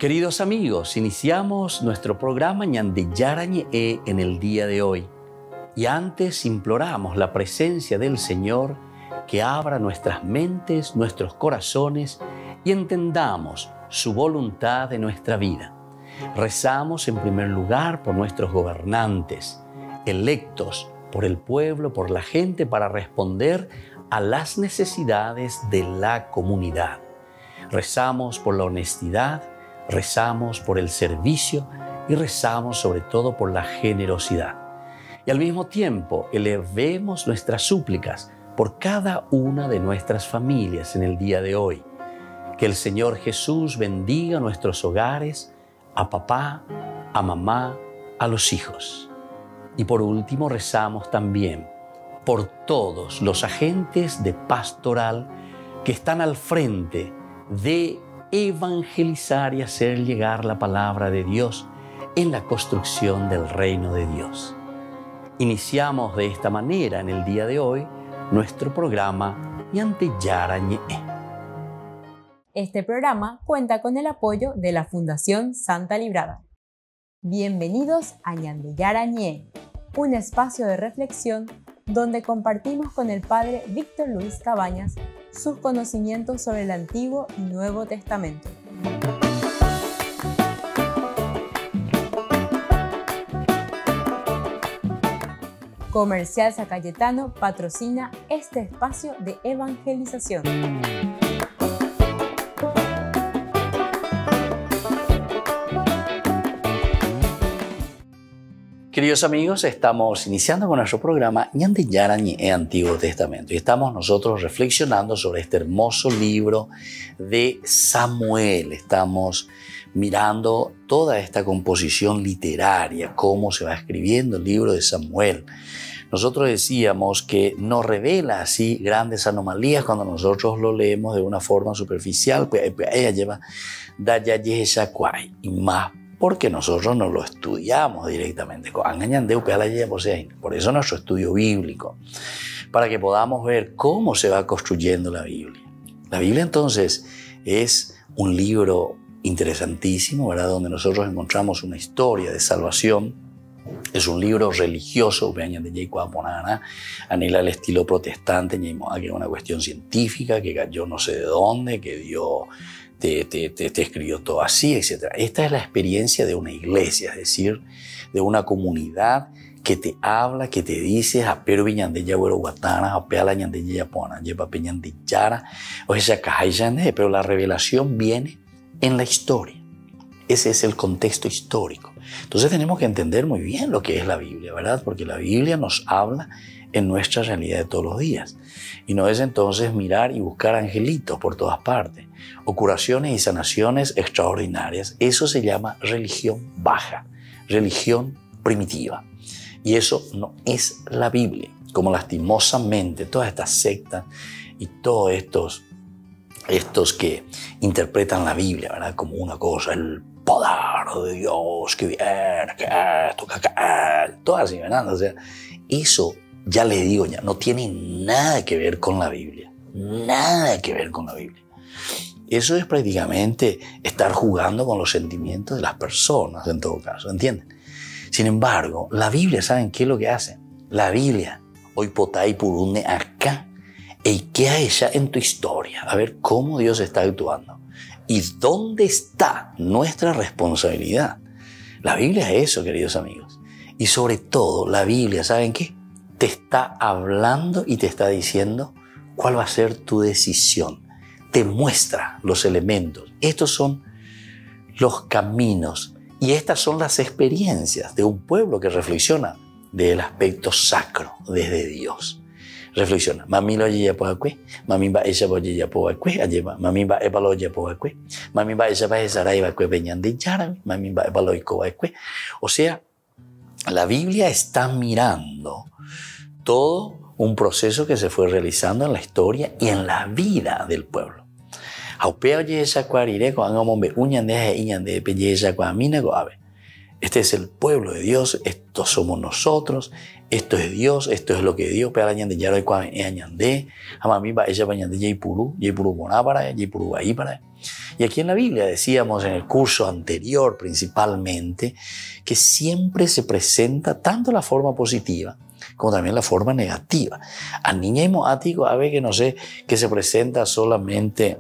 Queridos amigos, iniciamos nuestro programa Ñande Yarañe en el día de hoy. Y antes imploramos la presencia del Señor que abra nuestras mentes, nuestros corazones y entendamos su voluntad en nuestra vida. Rezamos en primer lugar por nuestros gobernantes, electos por el pueblo, por la gente, para responder a las necesidades de la comunidad. Rezamos por la honestidad, rezamos por el servicio y rezamos sobre todo por la generosidad. Y al mismo tiempo elevemos nuestras súplicas por cada una de nuestras familias en el día de hoy. Que el Señor Jesús bendiga nuestros hogares, a papá, a mamá, a los hijos. Y por último rezamos también por todos los agentes de pastoral que están al frente de evangelizar y hacer llegar la palabra de Dios en la construcción del reino de Dios. Iniciamos de esta manera en el día de hoy nuestro programa Ñande Yarañe. Este programa cuenta con el apoyo de la Fundación Santa Librada. Bienvenidos a Ñande Yarañe, un espacio de reflexión donde compartimos con el Padre Víctor Luis Cabañas sus conocimientos sobre el Antiguo y Nuevo Testamento. Comercial San Cayetano patrocina este espacio de evangelización. Queridos amigos, estamos iniciando con nuestro programa Ñande Yarañe Antiguo Testamento y estamos nosotros reflexionando sobre este hermoso libro de Samuel. Estamos mirando toda esta composición literaria, cómo se va escribiendo el libro de Samuel. Nosotros decíamos que nos revela así grandes anomalías cuando nosotros lo leemos de una forma superficial, pues ella lleva y más porque nosotros no lo estudiamos directamente. Por eso nuestro estudio bíblico, para que podamos ver cómo se va construyendo la Biblia. La Biblia entonces es un libro interesantísimo, ¿verdad? Donde nosotros encontramos una historia de salvación. Es un libro religioso, anhela el estilo protestante, que es una cuestión científica, que cayó no sé de dónde, que Dios te escribió todo así, etc. Esta es la experiencia de una iglesia, es decir, de una comunidad que te habla, que te dice, pero la revelación viene en la historia. Ese es el contexto histórico. Entonces tenemos que entender muy bien lo que es la Biblia, ¿verdad? Porque la Biblia nos habla en nuestra realidad de todos los días. Y no es entonces mirar y buscar angelitos por todas partes, o curaciones y sanaciones extraordinarias. Eso se llama religión baja, religión primitiva. Y eso no es la Biblia, como lastimosamente todas estas sectas y todos estos que interpretan la Biblia, ¿verdad? Como una cosa, el poder de Dios, que viene, que esto, que todo así, ¿verdad? O sea, eso, ya les digo, ya no tiene nada que ver con la Biblia. Nada que ver con la Biblia. Eso es prácticamente estar jugando con los sentimientos de las personas, en todo caso, ¿entienden? Sin embargo, la Biblia, ¿saben qué es lo que hace? La Biblia, hoy potay purune acá, y queda ella en tu historia, a ver cómo Dios está actuando. ¿Y dónde está nuestra responsabilidad? La Biblia es eso, queridos amigos. Y sobre todo, la Biblia, ¿saben qué? Te está hablando y te está diciendo cuál va a ser tu decisión. Te muestra los elementos. Estos son los caminos y estas son las experiencias de un pueblo que reflexiona del aspecto sacro desde Dios. Reflexiona. Mami lo ya po akwe, mami ba ella po ya po akwe, alleva, mami ba ebalo ya po akwe, mami ba ella ba esarai ba kwe Ñande Yarañe, mami ba ebalo iko akwe. O sea, la Biblia está mirando todo un proceso que se fue realizando en la historia y en la vida del pueblo. Este es el pueblo de Dios, estos somos nosotros, esto es Dios, esto es lo que Dios, pero añande ya lo que añande, amami va ella añande yaipuru bonapara, yaipuru ahí para. Y aquí en la Biblia decíamos en el curso anterior principalmente que siempre se presenta tanto la forma positiva como también la forma negativa. A niña y moático a ver que no sé, que se presenta solamente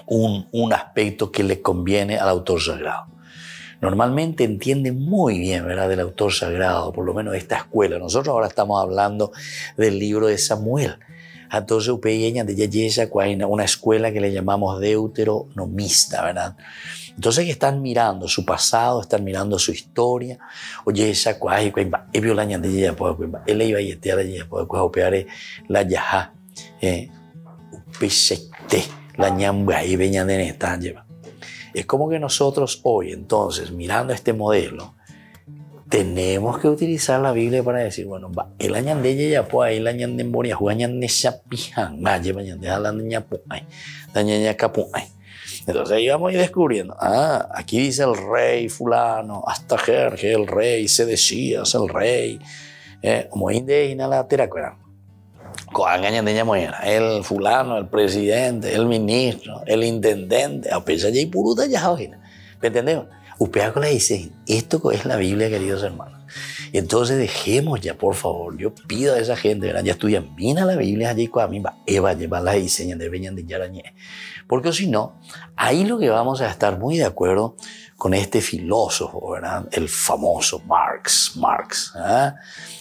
un aspecto que le conviene al autor sagrado. Normalmente entiende muy bien, ¿verdad?, del autor sagrado, por lo menos esta escuela. Nosotros ahora estamos hablando del libro de Samuel. Entonces, una escuela que le llamamos deuteronomista, ¿verdad? Entonces, que están mirando su pasado, están mirando su historia. Oye, esa cuay, la iba a la yaja, la ñamba y veña de neta lleva. Es como que nosotros hoy, entonces, mirando este modelo, tenemos que utilizar la Biblia para decir, bueno, el año de ella pues el año de moria, juañan de chapijan, vaya, vayan de la niña puay, la niña capuay. Entonces ahí vamos a ir descubriendo, aquí dice el rey fulano, hasta Jerje, el rey, se decía, es el rey, como indígena la teracuera. El fulano, el presidente, el ministro, el intendente, a pesar de puruta ya, ¿me entendemos? Usted le dice, esto es la Biblia, queridos hermanos. Y entonces dejemos ya, por favor, yo pido a esa gente, ¿verdad? Ya estudian bien a la Biblia, allí con a mí, Eva lleva las diseñas de Beñan de Yarañé. Porque si no, ahí lo que vamos a estar muy de acuerdo con este filósofo, ¿verdad? El famoso Marx,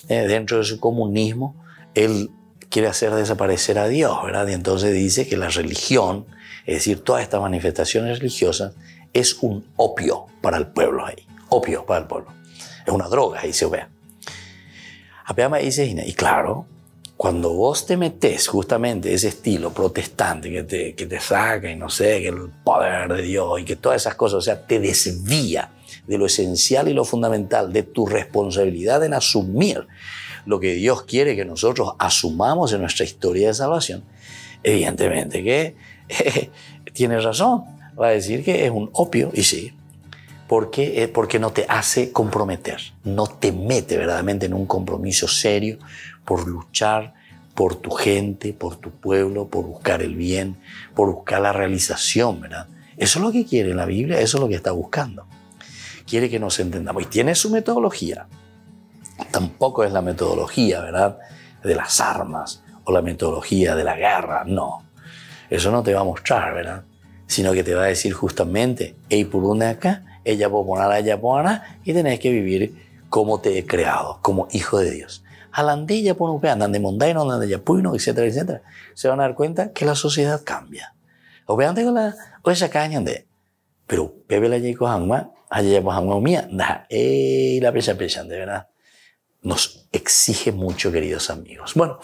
dentro de su comunismo, él quiere hacer desaparecer a Dios, ¿verdad? Y entonces dice que la religión, es decir, todas estas manifestaciones religiosas, es un opio para el pueblo ahí. Opio para el pueblo. Es una droga, ahí se ve. Y claro, cuando vos te metés justamente ese estilo protestante que te saca y no sé, que el poder de Dios y que todas esas cosas, o sea, te desvía de lo esencial y lo fundamental, de tu responsabilidad en asumir lo que Dios quiere que nosotros asumamos en nuestra historia de salvación, evidentemente que tiene razón. Va a decir que es un opio, y sí, porque no te hace comprometer, no te mete verdaderamente en un compromiso serio por luchar por tu gente, por tu pueblo, por buscar el bien, por buscar la realización, ¿verdad? Eso es lo que quiere la Biblia, eso es lo que está buscando. Quiere que nos entendamos. Y tiene su metodología. Tampoco es la metodología, ¿verdad?, de las armas o la metodología de la guerra, no. Eso no te va a mostrar, ¿verdad?, sino que te va a decir justamente, hey, por una acá, ella ponerá, y tenés que vivir como te he creado, como hijo de Dios. Alandilla por un andan de mondaino, andan de yapuino, etcétera, etcétera. Se van a dar cuenta que la sociedad cambia. O vean o esa caña de, pero bebe la yico hangma, allá pues hangma mía, la pesa, de verdad. Nos exige mucho, queridos amigos. Bueno,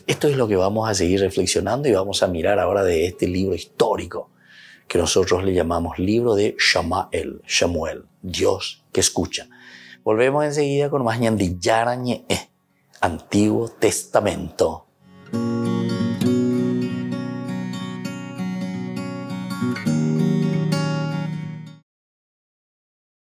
esto es lo que vamos a seguir reflexionando y vamos a mirar ahora de este libro histórico que nosotros le llamamos libro de Shamuel, Dios que escucha. Volvemos enseguida con más ñandi yarañe, Antiguo Testamento.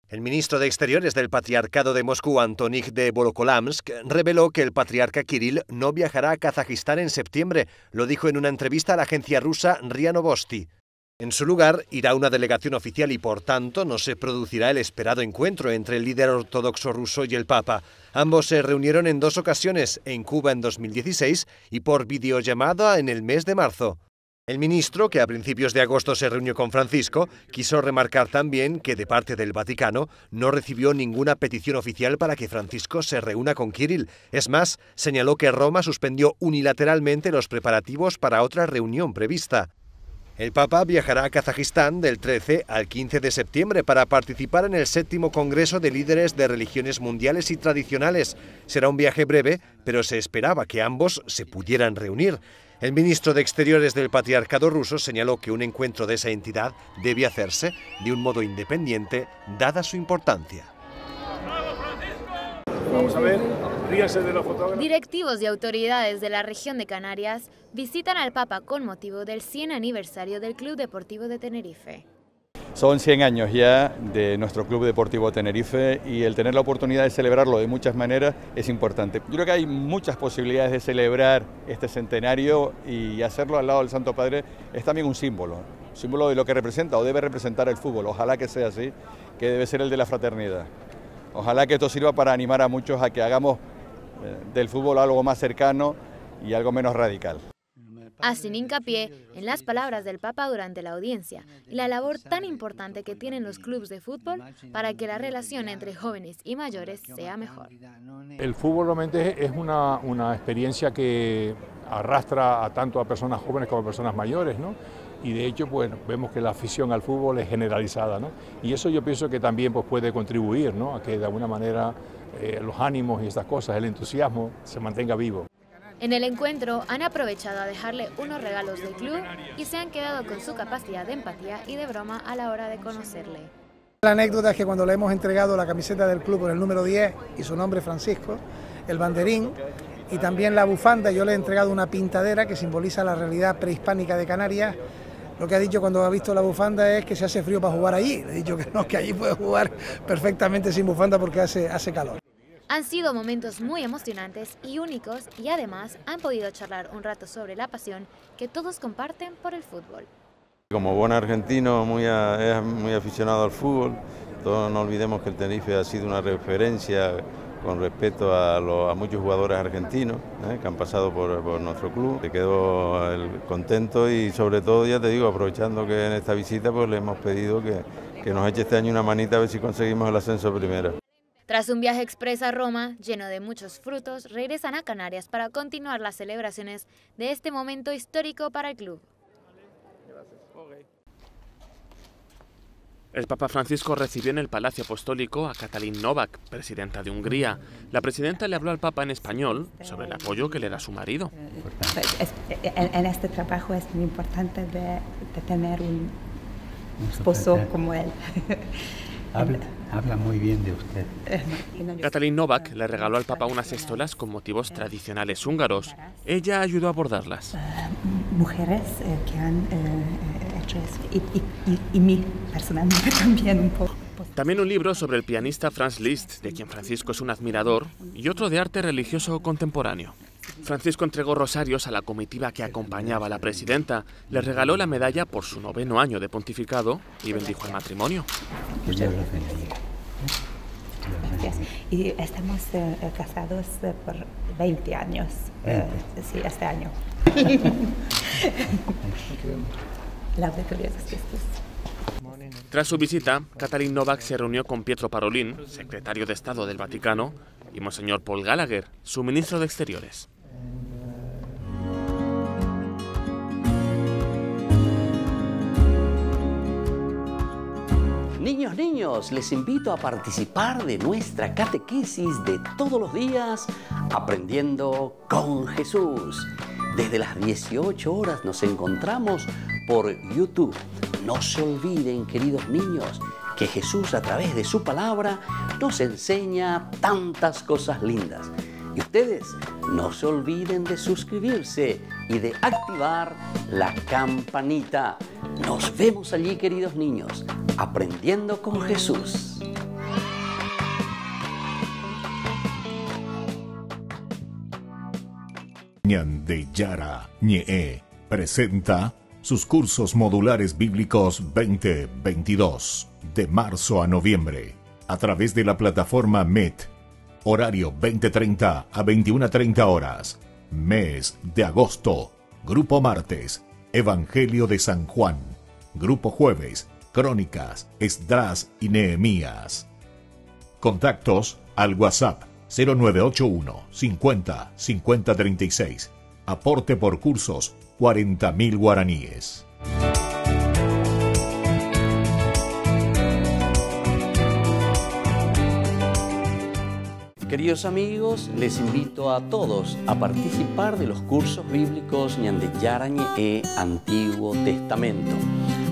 El ministro de Exteriores del Patriarcado de Moscú, Antonín de Volokolamsk, reveló que el patriarca Kirill no viajará a Kazajistán en septiembre. Lo dijo en una entrevista a la agencia rusa RIA Novosti. En su lugar, irá una delegación oficial y, por tanto, no se producirá el esperado encuentro entre el líder ortodoxo ruso y el Papa. Ambos se reunieron en 2 ocasiones, en Cuba en 2016 y por videollamada en el mes de marzo. El ministro, que a principios de agosto se reunió con Francisco, quiso remarcar también que de parte del Vaticano no recibió ninguna petición oficial para que Francisco se reúna con Kirill. Es más, señaló que Roma suspendió unilateralmente los preparativos para otra reunión prevista. El Papa viajará a Kazajistán del 13 al 15 de septiembre para participar en el 7º Congreso de Líderes de Religiones Mundiales y Tradicionales. Será un viaje breve, pero se esperaba que ambos se pudieran reunir. El ministro de Exteriores del Patriarcado ruso señaló que un encuentro de esa entidad debe hacerse de un modo independiente, dada su importancia. Vamos a ver, ríase de los fotógrafos. Directivos y autoridades de la región de Canarias visitan al Papa con motivo del 100 aniversario del Club Deportivo de Tenerife. Son 100 años ya de nuestro Club Deportivo Tenerife y el tener la oportunidad de celebrarlo de muchas maneras es importante. Yo creo que hay muchas posibilidades de celebrar este centenario y hacerlo al lado del Santo Padre es también un símbolo de lo que representa o debe representar el fútbol. Ojalá que sea así, que debe ser el de la fraternidad. Ojalá que esto sirva para animar a muchos a que hagamos del fútbol algo más cercano y algo menos radical. Hacen hincapié en las palabras del Papa durante la audiencia y la labor tan importante que tienen los clubes de fútbol para que la relación entre jóvenes y mayores sea mejor. El fútbol realmente es una experiencia que arrastra tanto a personas jóvenes como a personas mayores, ¿no? Y de hecho pues, vemos que la afición al fútbol es generalizada, ¿no? Y eso yo pienso que también pues, puede contribuir, ¿no? A que de alguna manera los ánimos y estas cosas, el entusiasmo se mantenga vivo. En el encuentro han aprovechado a dejarle unos regalos del club y se han quedado con su capacidad de empatía y de broma a la hora de conocerle. La anécdota es que cuando le hemos entregado la camiseta del club con el número 10 y su nombre Francisco, el banderín y también la bufanda, yo le he entregado una pintadera que simboliza la realidad prehispánica de Canarias. Lo que ha dicho cuando ha visto la bufanda es que se hace frío para jugar allí. Le he dicho que no, que allí puede jugar perfectamente sin bufanda porque hace calor. Han sido momentos muy emocionantes y únicos y además han podido charlar un rato sobre la pasión que todos comparten por el fútbol. Como buen argentino es muy aficionado al fútbol, todos no olvidemos que el Tenerife ha sido una referencia con respecto a muchos jugadores argentinos que han pasado por nuestro club. Me quedo contento y sobre todo, ya te digo, aprovechando que en esta visita pues le hemos pedido que nos eche este año una manita a ver si conseguimos el ascenso a primera. Tras un viaje express a Roma, lleno de muchos frutos, regresan a Canarias para continuar las celebraciones de este momento histórico para el club. El Papa Francisco recibió en el Palacio Apostólico a Katalin Novak, presidenta de Hungría. La presidenta le habló al Papa en español sobre el apoyo que le da su marido. En este trabajo es muy importante de tener un esposo como él. Habla muy bien de usted. Katalin Novak le regaló al Papa unas estolas con motivos tradicionales húngaros. Ella ayudó a bordarlas. Mujeres que han hecho eso y mí personalmente también un poco. También un libro sobre el pianista Franz Liszt, de quien Francisco es un admirador, y otro de arte religioso contemporáneo. Francisco entregó rosarios a la comitiva que acompañaba a la presidenta, le regaló la medalla por su 9º año de pontificado y bendijo el matrimonio. Que Dios los bendiga. Gracias. Y estamos casados por 20 años. Sí, este año. Tras su visita, Katalin Novak se reunió con Pietro Parolin, secretario de Estado del Vaticano, y Monseñor Paul Gallagher, su ministro de Exteriores. Niños, les invito a participar de nuestra catequesis de todos los días, Aprendiendo con Jesús. Desde las 18 horas nos encontramos por YouTube. No se olviden, queridos niños, que Jesús a través de su palabra nos enseña tantas cosas lindas. Y ustedes no se olviden de suscribirse y de activar la campanita. Nos vemos allí, queridos niños, Aprendiendo con Jesús. Ñandeyara Ñe'e presenta sus cursos modulares bíblicos 2022 de marzo a noviembre a través de la plataforma Meet. Horario 20:30 a 21:30 horas. Mes de agosto. Grupo martes, Evangelio de San Juan. Grupo jueves, Crónicas, Esdras y Nehemías. Contactos al WhatsApp 0981 50 50 36. Aporte por cursos 40.000 guaraníes. Queridos amigos, les invito a todos a participar de los cursos bíblicos Ñandeyara Ñe'e Antiguo Testamento.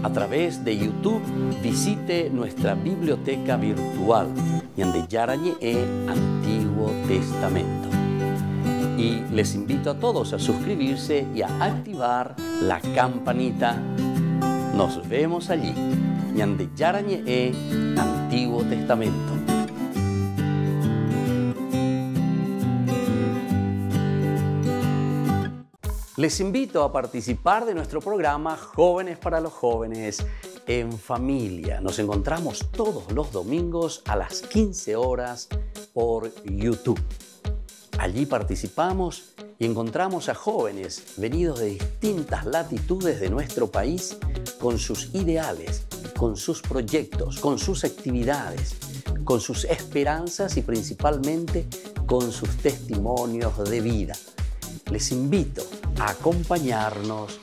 A través de YouTube visite nuestra biblioteca virtual Ñandeyara Ñe'e Antiguo Testamento. Y les invito a todos a suscribirse y a activar la campanita. Nos vemos allí. Ñandeyara Ñe'e, Antiguo Testamento. Les invito a participar de nuestro programa Jóvenes para los Jóvenes en Familia. Nos encontramos todos los domingos a las 15 horas por YouTube. Allí participamos y encontramos a jóvenes venidos de distintas latitudes de nuestro país con sus ideales, con sus proyectos, con sus actividades, con sus esperanzas y principalmente con sus testimonios de vida. Les invito a acompañarnos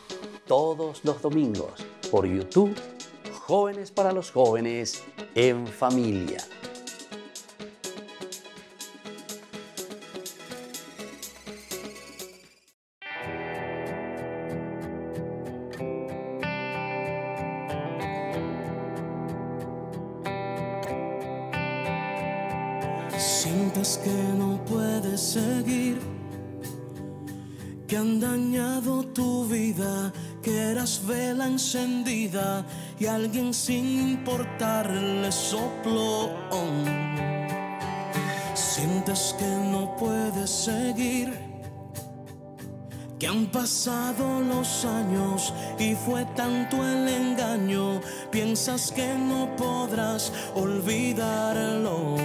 todos los domingos por YouTube, Jóvenes para los Jóvenes en Familia. Sientes que no puedes seguir, que han dañado tu vida, que eras vela encendida y alguien sin importarle sopló. Sientes que no puedes seguir, que han pasado los años y fue tanto el engaño, piensas que no podrás olvidarlo.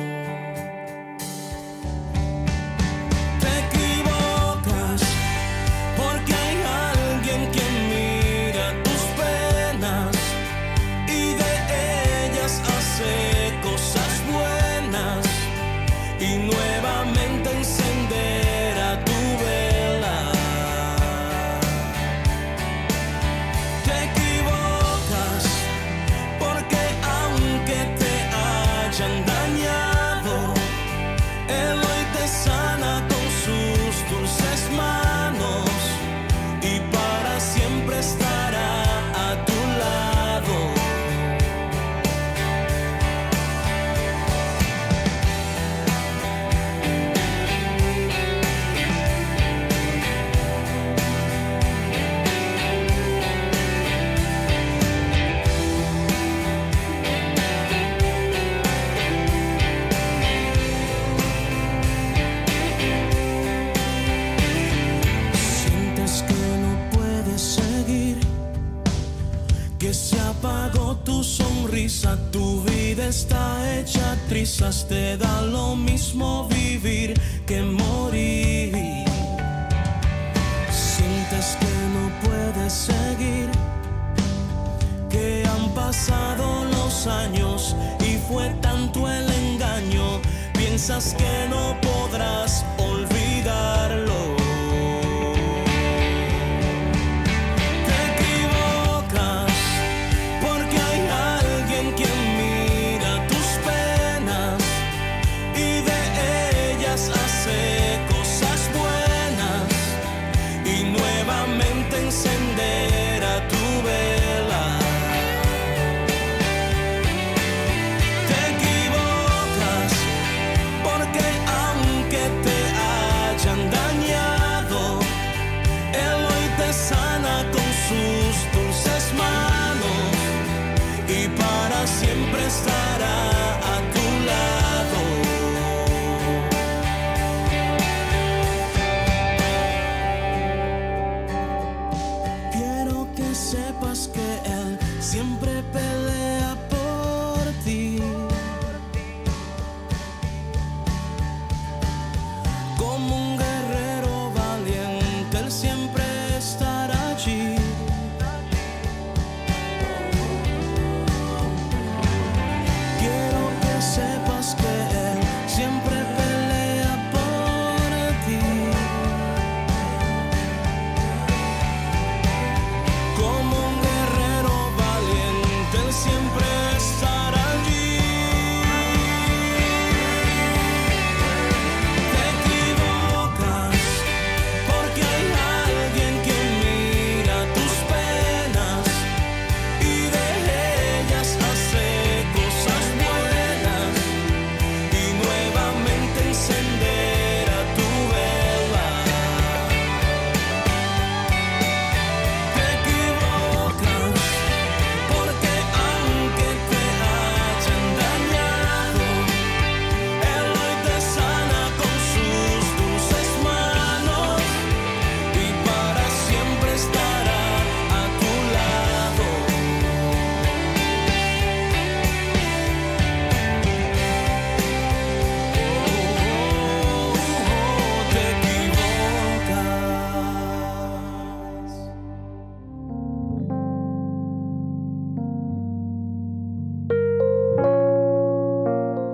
Tu vida está hecha trizas, te da lo mismo vivir que morir. Sientes que no puedes seguir, que han pasado los años y fue tanto el engaño, piensas que no podrás olvidarlo. Porque aunque te hayan dañado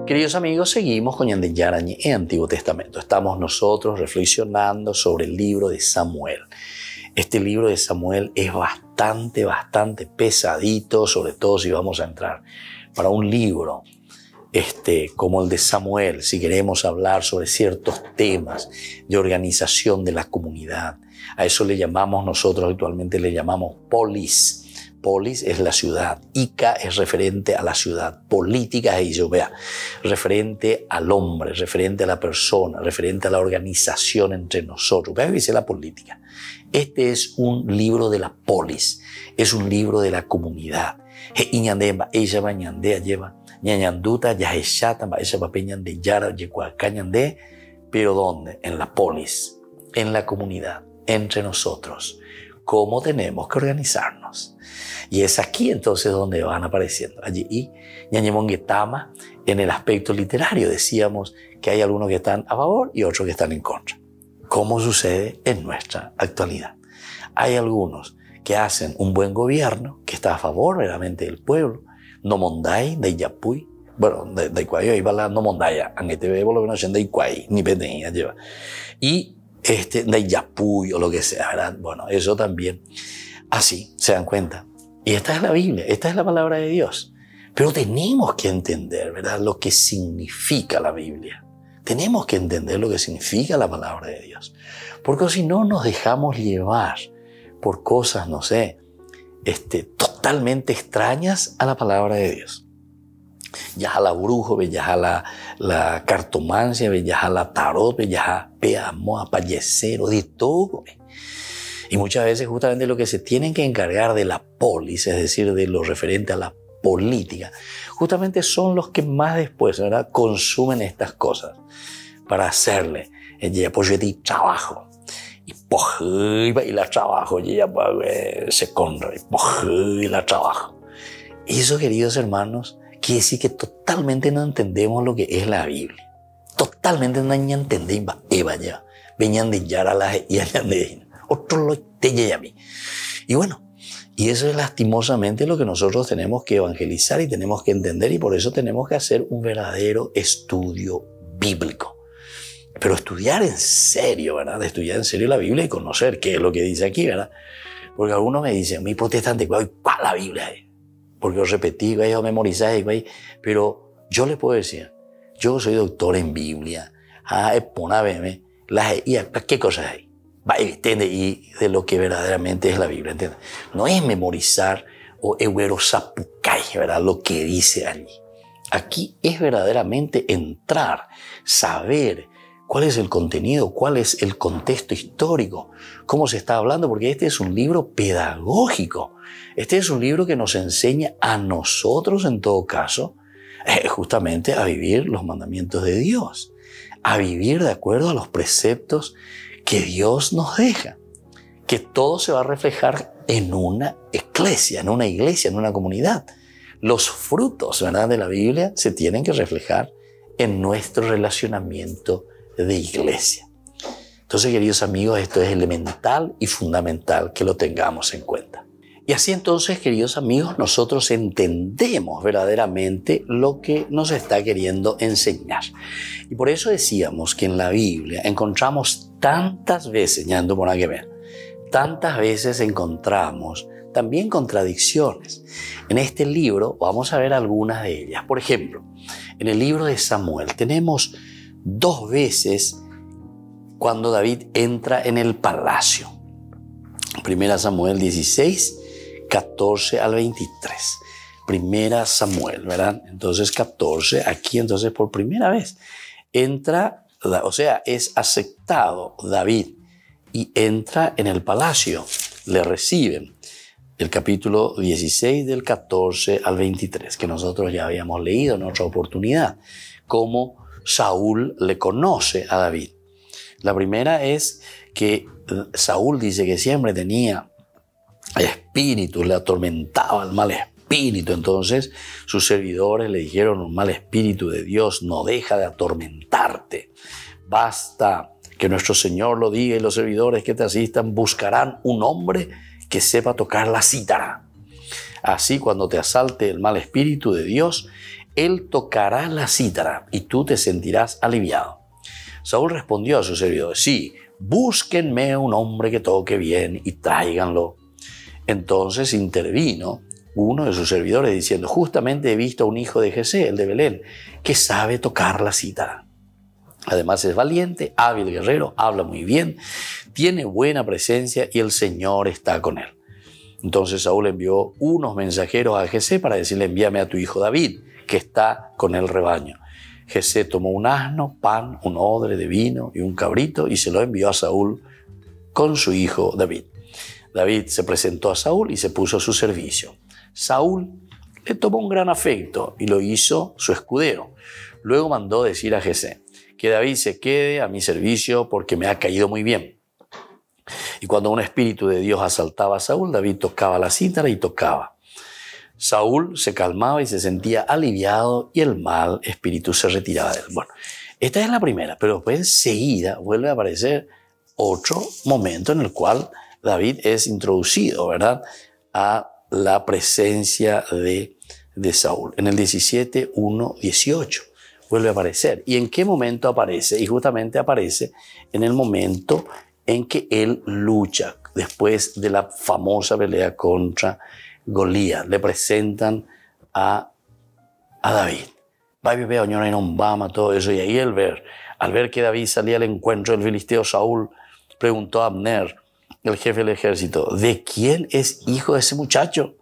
Queridos amigos, seguimos con Ñande Yara Ñe en Antiguo Testamento. Estamos nosotros reflexionando sobre el libro de Samuel. Este libro de Samuel es bastante pesadito, sobre todo si vamos a entrar para un libro como el de Samuel, si queremos hablar sobre ciertos temas de organización de la comunidad. A eso le llamamos nosotros actualmente, le llamamos polis. Polis es la ciudad, Ica es referente a la ciudad, política es ello, vea, referente al hombre, referente a la persona, referente a la organización entre nosotros. Vea que dice la política. Este es un libro de la polis, es un libro de la comunidad. Ella va ñandea lleva ñañanduta yaheshata va ella va peñande yara yecuacañande, pero ¿dónde? En la polis, en la comunidad, entre nosotros. ¿Cómo tenemos que organizarnos? Y es aquí entonces donde van apareciendo. Allí y ñañemonguetama, en el aspecto literario decíamos que hay algunos que están a favor y otros que están en contra. ¿Cómo sucede en nuestra actualidad? Hay algunos que hacen un buen gobierno, que está a favor verdaderamente del pueblo, no monday, de yapuy, bueno, de Iguay, ahí va la no mondaya, aunque te veo lo que no hacen de Iguay, ni pendeña lleva. Y de yapuy o lo que sea, ¿verdad? Bueno, eso también, así, se dan cuenta. Y esta es la Biblia, esta es la palabra de Dios. Pero tenemos que entender, ¿verdad?, lo que significa la Biblia. Tenemos que entender lo que significa la palabra de Dios. Porque si no nos dejamos llevar por cosas, no sé, totalmente extrañas a la palabra de Dios. Ya a la brujo, ya a la cartomancia, ya a la tarot, ya a peamo, a payecero, de todo. Y muchas veces justamente lo que se tienen que encargar de la polis, es decir, de lo referente a la política, justamente son los que más después, ¿verdad?, consumen estas cosas para hacerle el apoyo de trabajo. Y la trabajo, y ella se conra, y la trabajo. Y eso, queridos hermanos, quiere decir que totalmente no entendemos lo que es la Biblia. Totalmente no entendemos. Eva ya, venían de Yara las y de otro lo te a mí. Y bueno, y eso es lastimosamente lo que nosotros tenemos que evangelizar y tenemos que entender, y por eso tenemos que hacer un verdadero estudio bíblico. Pero estudiar en serio, ¿verdad? Estudiar en serio la Biblia y conocer qué es lo que dice aquí, ¿verdad? Porque algunos me dicen, mi protestante, ¿cuál la Biblia es? Porque os repetí, o memorizáis, pero yo les puedo decir, yo soy doctor en Biblia, ¿qué cosas hay? Y de lo que verdaderamente es la Biblia, ¿entiendes? No es memorizar o euerosapucay, ¿verdad?, lo que dice allí. Aquí es verdaderamente entrar, saber cuál es el contenido, cuál es el contexto histórico, cómo se está hablando, porque este es un libro pedagógico. Este es un libro que nos enseña a nosotros, en todo caso, justamente a vivir los mandamientos de Dios, a vivir de acuerdo a los preceptos que Dios nos deja, que todo se va a reflejar en una iglesia, en una comunidad. Los frutos, ¿verdad?, de la Biblia se tienen que reflejar en nuestro relacionamiento de iglesia. Entonces, queridos amigos, esto es elemental y fundamental que lo tengamos en cuenta. Y así entonces, queridos amigos, nosotros entendemos verdaderamente lo que nos está queriendo enseñar. Y por eso decíamos que en la Biblia encontramos tantas veces, ya ando por aquí, tantas veces encontramos también contradicciones. En este libro vamos a ver algunas de ellas. Por ejemplo, en el libro de Samuel tenemos 2 veces cuando David entra en el palacio. 1 Samuel 16, 14 al 23. 1 Samuel, ¿verdad? Entonces 14, aquí entonces por primera vez entra, o sea, es aceptado David y entra en el palacio, le reciben. El capítulo 16 del 14 al 23, que nosotros ya habíamos leído en otra oportunidad, cómo Saúl le conoce a David. La primera es que Saúl dice que siempre tenía espíritu, le atormentaba el mal espíritu. Entonces sus servidores le dijeron, un mal espíritu de Dios no deja de atormentarte. Basta que nuestro Señor lo diga y los servidores que te asistan buscarán un hombre que sepa tocar la cítara. Así, cuando te asalte el mal espíritu de Dios, él tocará la cítara y tú te sentirás aliviado. Saúl respondió a sus servidores, sí, búsquenme un hombre que toque bien y tráiganlo. Entonces intervino uno de sus servidores diciendo, justamente he visto a un hijo de Jesé, el de Belén, que sabe tocar la cítara. Además es valiente, hábil guerrero, habla muy bien, tiene buena presencia y el Señor está con él. Entonces Saúl envió unos mensajeros a Jesé para decirle, envíame a tu hijo David, que está con el rebaño. Jesé tomó un asno, pan, un odre de vino y un cabrito y se lo envió a Saúl con su hijo David. David se presentó a Saúl y se puso a su servicio. Saúl le tomó un gran afecto y lo hizo su escudero. Luego mandó decir a Jesé, que David se quede a mi servicio porque me ha caído muy bien. Y cuando un espíritu de Dios asaltaba a Saúl, David tocaba la cítara y tocaba. Saúl se calmaba y se sentía aliviado y el mal espíritu se retiraba de él. Bueno, esta es la primera, pero después enseguida vuelve a aparecer otro momento en el cual David es introducido, ¿verdad?, a la presencia de Saúl. En el 17:1-18 vuelve a aparecer. ¿Y en qué momento aparece? Y justamente aparece en el momento en que él lucha, después de la famosa pelea contra Goliat. Le presentan a David. Va y veo, señora, en Bama, todo eso. Y ahí al ver que David salía al encuentro del filisteo Saúl, preguntó a Abner, el jefe del ejército, ¿de quién es hijo de ese muchacho?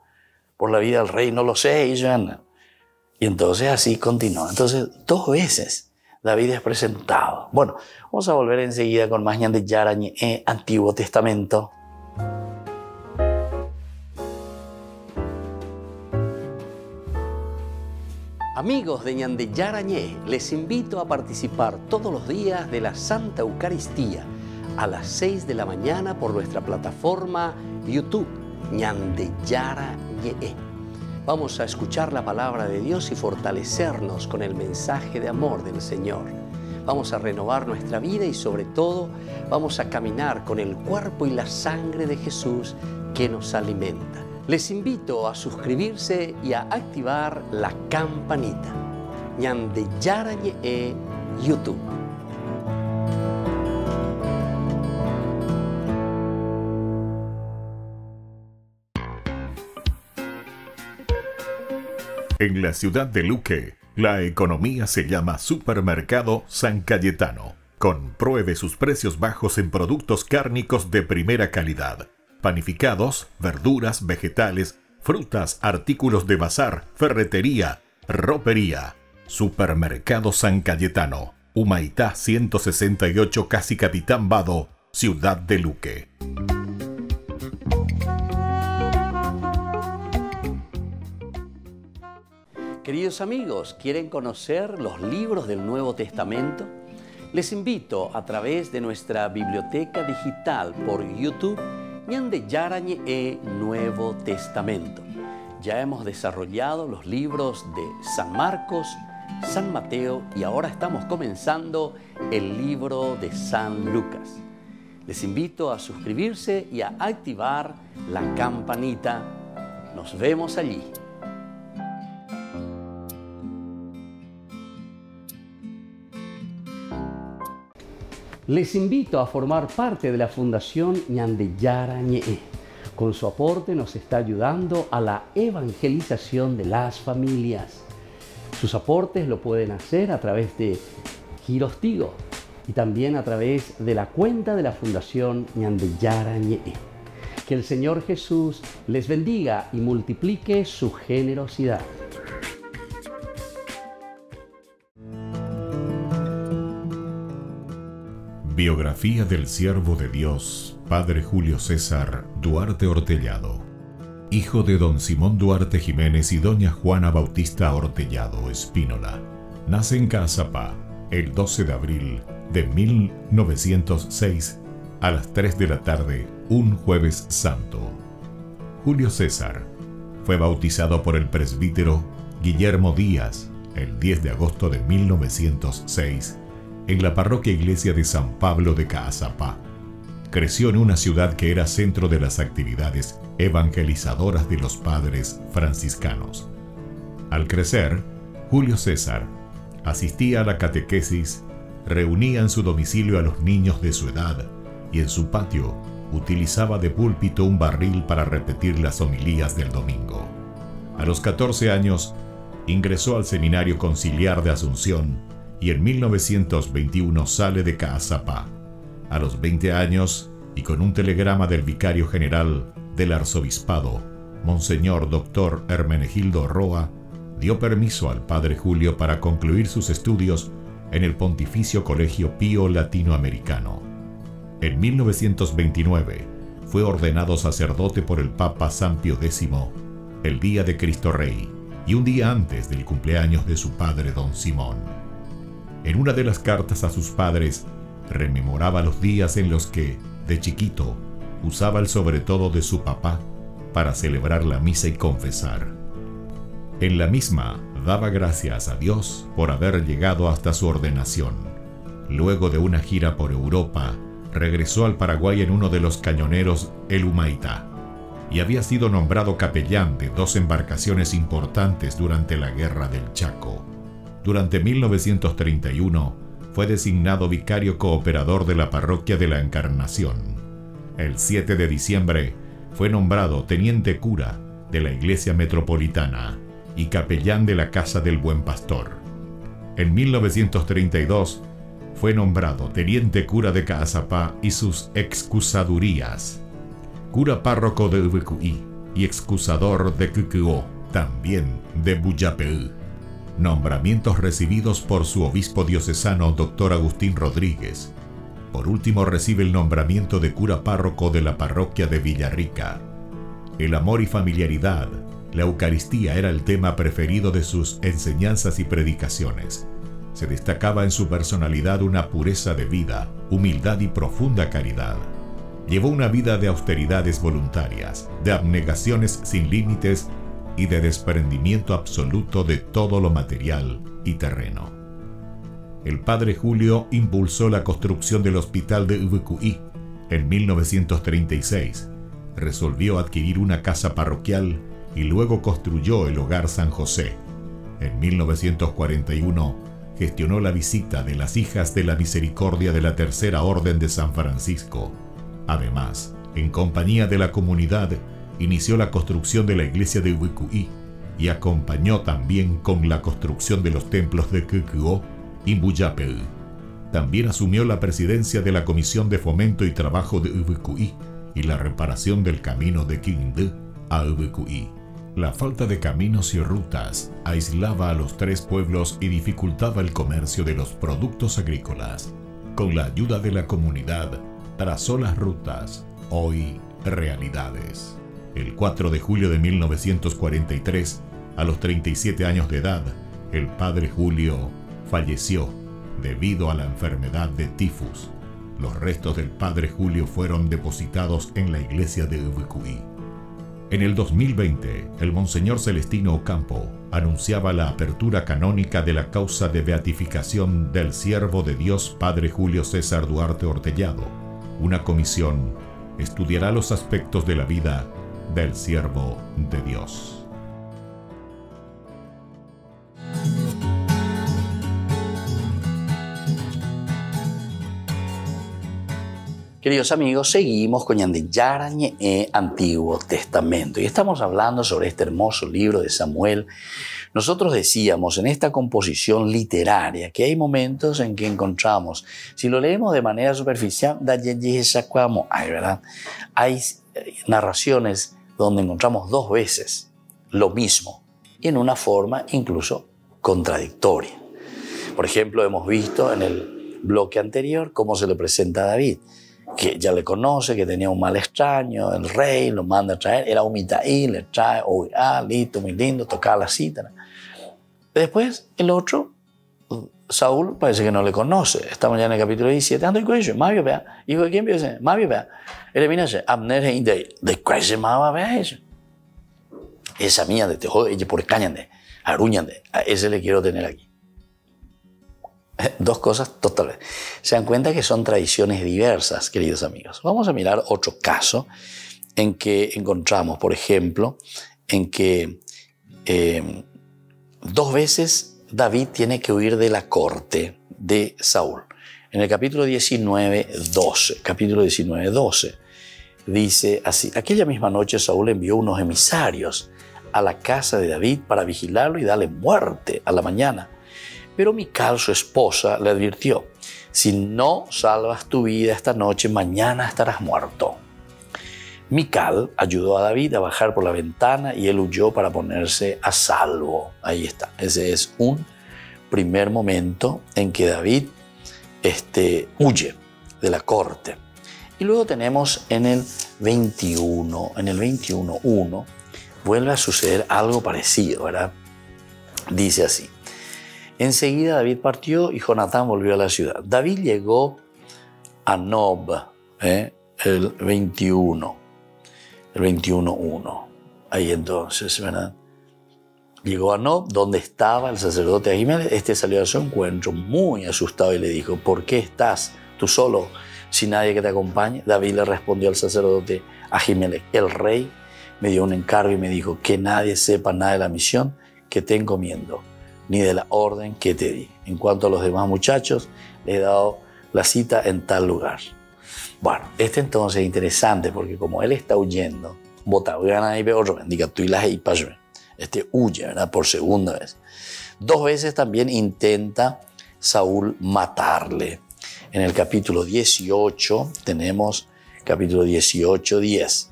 Por la vida del rey, no lo sé, y entonces así continuó. Entonces, 2 veces David es presentado. Bueno, vamos a volver enseguida con más Ñan de Yara Ñe, Antiguo Testamento. Amigos de Ñan de Yara Ñe, les invito a participar todos los días de la Santa Eucaristía a las 6 de la mañana por nuestra plataforma YouTube, Ñan de Yara Ñe. Vamos a escuchar la palabra de Dios y fortalecernos con el mensaje de amor del Señor. Vamos a renovar nuestra vida y sobre todo vamos a caminar con el cuerpo y la sangre de Jesús que nos alimenta. Les invito a suscribirse y a activar la campanita. Ñan de Yara Ñe YouTube. En la ciudad de Luque, la economía se llama Supermercado San Cayetano. Compruebe sus precios bajos en productos cárnicos de primera calidad. Panificados, verduras, vegetales, frutas, artículos de bazar, ferretería, ropería. Supermercado San Cayetano. Humaitá 168, Casi Capitán Vado, ciudad de Luque. Queridos amigos, ¿quieren conocer los libros del Nuevo Testamento? Les invito a través de nuestra biblioteca digital por YouTube, Ñan de Yara Ñe Nuevo Testamento. Ya hemos desarrollado los libros de San Marcos, San Mateo y ahora estamos comenzando el libro de San Lucas. Les invito a suscribirse y a activar la campanita. Nos vemos allí. Les invito a formar parte de la Fundación Ñan de Yara Ñe. Con su aporte nos está ayudando a la evangelización de las familias. Sus aportes lo pueden hacer a través de Giros Tigo y también a través de la cuenta de la Fundación Ñan de Yara Ñe. Que el Señor Jesús les bendiga y multiplique su generosidad. Biografía del siervo de Dios, Padre Julio César Duarte Ortellado. Hijo de don Simón Duarte Jiménez y doña Juana Bautista Ortellado Espínola. Nace en Caazapá el 12 de abril de 1906 a las 3 de la tarde, un jueves santo. Julio César fue bautizado por el presbítero Guillermo Díaz el 10 de agosto de 1906 en la parroquia iglesia de San Pablo de Caazapá. Creció en una ciudad que era centro de las actividades evangelizadoras de los padres franciscanos. Al crecer, Julio César asistía a la catequesis, reunía en su domicilio a los niños de su edad y en su patio utilizaba de púlpito un barril para repetir las homilías del domingo. A los 14 años ingresó al Seminario Conciliar de Asunción y en 1921 sale de Caazapá. A los 20 años, y con un telegrama del vicario general del arzobispado, Monseñor Dr. Hermenegildo Roa, dio permiso al padre Julio para concluir sus estudios en el Pontificio Colegio Pío Latinoamericano. En 1929 fue ordenado sacerdote por el Papa San Pío X, el día de Cristo Rey y un día antes del cumpleaños de su padre Don Simón. En una de las cartas a sus padres, rememoraba los días en los que, de chiquito, usaba el sobretodo de su papá para celebrar la misa y confesar. En la misma, daba gracias a Dios por haber llegado hasta su ordenación. Luego de una gira por Europa, regresó al Paraguay en uno de los cañoneros El Humaitá y había sido nombrado capellán de 2 embarcaciones importantes durante la Guerra del Chaco. Durante 1931 fue designado vicario cooperador de la parroquia de la Encarnación. El 7 de diciembre fue nombrado teniente cura de la Iglesia Metropolitana y capellán de la Casa del Buen Pastor. En 1932 fue nombrado teniente cura de Caazapá y sus excusadurías, cura párroco de Ubecuí y excusador de Cucuó, también de Buyapeú. Nombramientos recibidos por su obispo diocesano Dr. Agustín Rodríguez. Por último recibe el nombramiento de cura párroco de la parroquia de Villarrica. El amor y familiaridad, la Eucaristía era el tema preferido de sus enseñanzas y predicaciones. Se destacaba en su personalidad una pureza de vida, humildad y profunda caridad. Llevó una vida de austeridades voluntarias, de abnegaciones sin límites y de desprendimiento absoluto de todo lo material y terreno. El padre Julio impulsó la construcción del hospital de Ubecuí en 1936, resolvió adquirir una casa parroquial y luego construyó el Hogar San José. En 1941 gestionó la visita de las Hijas de la Misericordia de la Tercera Orden de San Francisco. Además, en compañía de la comunidad, inició la construcción de la iglesia de Ubecuí y acompañó también con la construcción de los templos de Cucuó y Buyapeú. También asumió la presidencia de la Comisión de Fomento y Trabajo de Ubecuí y la reparación del camino de Quindú a Ubecuí. La falta de caminos y rutas aislaba a los 3 pueblos y dificultaba el comercio de los productos agrícolas. Con la ayuda de la comunidad, trazó las rutas, hoy realidades. El 4 de julio de 1943, a los 37 años de edad, el padre Julio falleció debido a la enfermedad de tifus. Los restos del padre Julio fueron depositados en la iglesia de Ubecuí. En el 2020, el Monseñor Celestino Ocampo anunciaba la apertura canónica de la causa de beatificación del siervo de Dios Padre Julio César Duarte Ortellado. Una comisión estudiará los aspectos de la vida del siervo de Dios. Queridos amigos, seguimos con Ñande Yarañe, Antiguo Testamento, y estamos hablando sobre este hermoso libro de Samuel. Nosotros decíamos en esta composición literaria que hay momentos en que encontramos, si lo leemos de manera superficial, ¿verdad? Hay narraciones donde encontramos 2 veces lo mismo y en una forma incluso contradictoria. Por ejemplo, hemos visto en el bloque anterior cómo se le presenta a David, que ya le conoce, que tenía un mal extraño, el rey lo manda a traer, era un mitaí, le trae, listo, muy lindo, tocaba la cítara. Después, el otro, Saúl, parece que no le conoce. Estamos ya en el capítulo 17, ando y cuello, Mavio vea, hijo de quién piensa, Mavio vea. Él viene a ser, Abner de cuello, Mavio vea eso. Esa mía de tejo, ella por cañande, aruñande, a ese le quiero tener aquí. 2 cosas totales. Se dan cuenta que son tradiciones diversas, queridos amigos. Vamos a mirar otro caso en que encontramos, por ejemplo, en que 2 veces David tiene que huir de la corte de Saúl. En el capítulo 19:12, dice así: aquella misma noche Saúl envió unos emisarios a la casa de David para vigilarlo y darle muerte a la mañana. Pero Mical, su esposa, le advirtió: si no salvas tu vida esta noche, mañana estarás muerto. Mical ayudó a David a bajar por la ventana y él huyó para ponerse a salvo. Ahí está. Ese es un primer momento en que David huye de la corte. Y luego tenemos en el 21:1, vuelve a suceder algo parecido, ¿verdad? Dice así: enseguida David partió y Jonatán volvió a la ciudad. David llegó a Nob, el 21:1. Ahí entonces, ¿verdad? Llegó a Nob, donde estaba el sacerdote Ahimelech. Este salió a su encuentro muy asustado y le dijo: ¿por qué estás tú solo sin nadie que te acompañe? David le respondió al sacerdote Ahimelech: el rey me dio un encargo y me dijo que nadie sepa nada de la misión que te encomiendo, ni de la orden que te di. En cuanto a los demás muchachos, le he dado la cita en tal lugar. Bueno, entonces es interesante porque como él está huyendo, huye, ¿verdad? Por segunda vez. 2 veces también intenta Saúl matarle. En el capítulo 18 tenemos capítulo 18:10.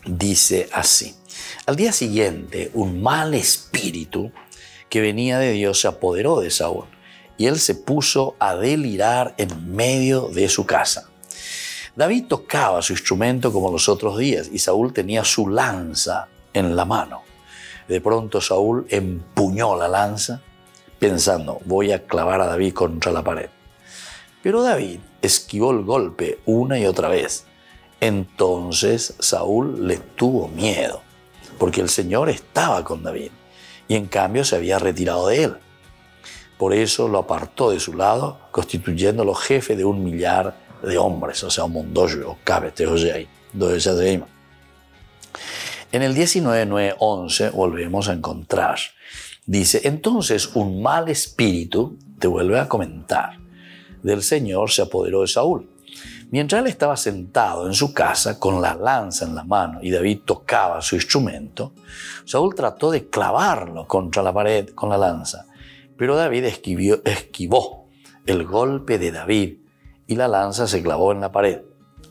Dice así: al día siguiente, un mal espíritu que venía de Dios se apoderó de Saúl y él se puso a delirar en medio de su casa. David tocaba su instrumento como los otros días y Saúl tenía su lanza en la mano. De pronto Saúl empuñó la lanza pensando: voy a clavar a David contra la pared. Pero David esquivó el golpe una y otra vez. Entonces Saúl le tuvo miedo, porque el Señor estaba con David y en cambio se había retirado de él. Por eso lo apartó de su lado, constituyéndolo jefe de 1.000.000 de hombres, o sea, un mondoyo, o cabete, o sea, en el 19:9-11 volvemos a encontrar. Dice: entonces un mal espíritu, te vuelve a comentar, del Señor se apoderó de Saúl. Mientras él estaba sentado en su casa con la lanza en la mano y David tocaba su instrumento, Saúl trató de clavarlo contra la pared con la lanza, pero David esquivó el golpe de David y la lanza se clavó en la pared.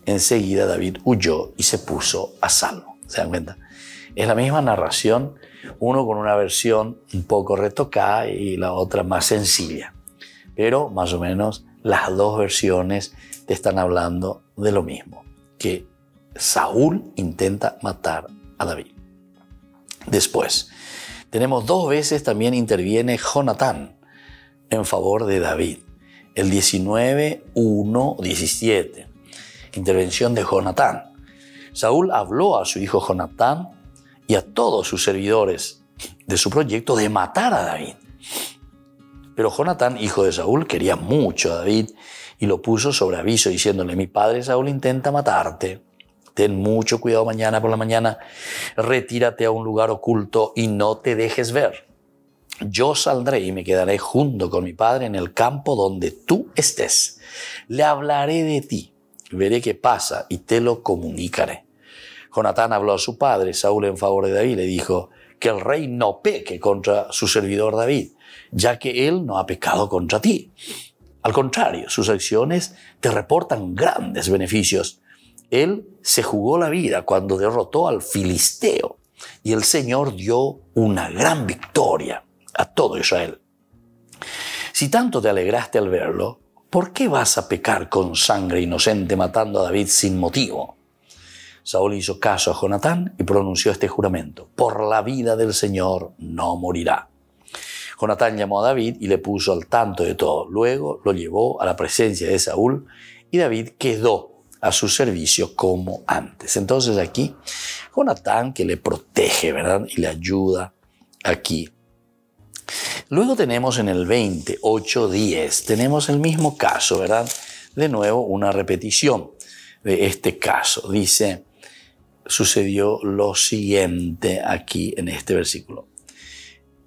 Enseguida David huyó y se puso a salvo. ¿Se dan cuenta? Es la misma narración, uno con una versión un poco retocada y la otra más sencilla, pero más o menos las dos versiones te están hablando de lo mismo, que Saúl intenta matar a David. Después, tenemos 2 veces también interviene Jonatán en favor de David. El 19:1-17, intervención de Jonatán. Saúl habló a su hijo Jonatán y a todos sus servidores de su proyecto de matar a David. Pero Jonatán, hijo de Saúl, quería mucho a David y lo puso sobre aviso diciéndole: mi padre Saúl intenta matarte. Ten mucho cuidado mañana por la mañana. Retírate a un lugar oculto y no te dejes ver. Yo saldré y me quedaré junto con mi padre en el campo donde tú estés. Le hablaré de ti, veré qué pasa y te lo comunicaré. Jonatán habló a su padre Saúl en favor de David y le dijo: que el rey no peque contra su servidor David, ya que él no ha pecado contra ti. Al contrario, sus acciones te reportan grandes beneficios. Él se jugó la vida cuando derrotó al filisteo y el Señor dio una gran victoria a todo Israel. Si tanto te alegraste al verlo, ¿por qué vas a pecar con sangre inocente matando a David sin motivo? Saúl hizo caso a Jonatán y pronunció este juramento: por la vida del Señor no morirá. Jonatán llamó a David y le puso al tanto de todo. Luego lo llevó a la presencia de Saúl y David quedó a su servicio como antes. Entonces aquí Jonatán, que le protege, ¿verdad? Y le ayuda aquí. Luego tenemos en el 28:10, tenemos el mismo caso, ¿verdad? De nuevo una repetición de este caso. Dice: sucedió lo siguiente aquí en este versículo.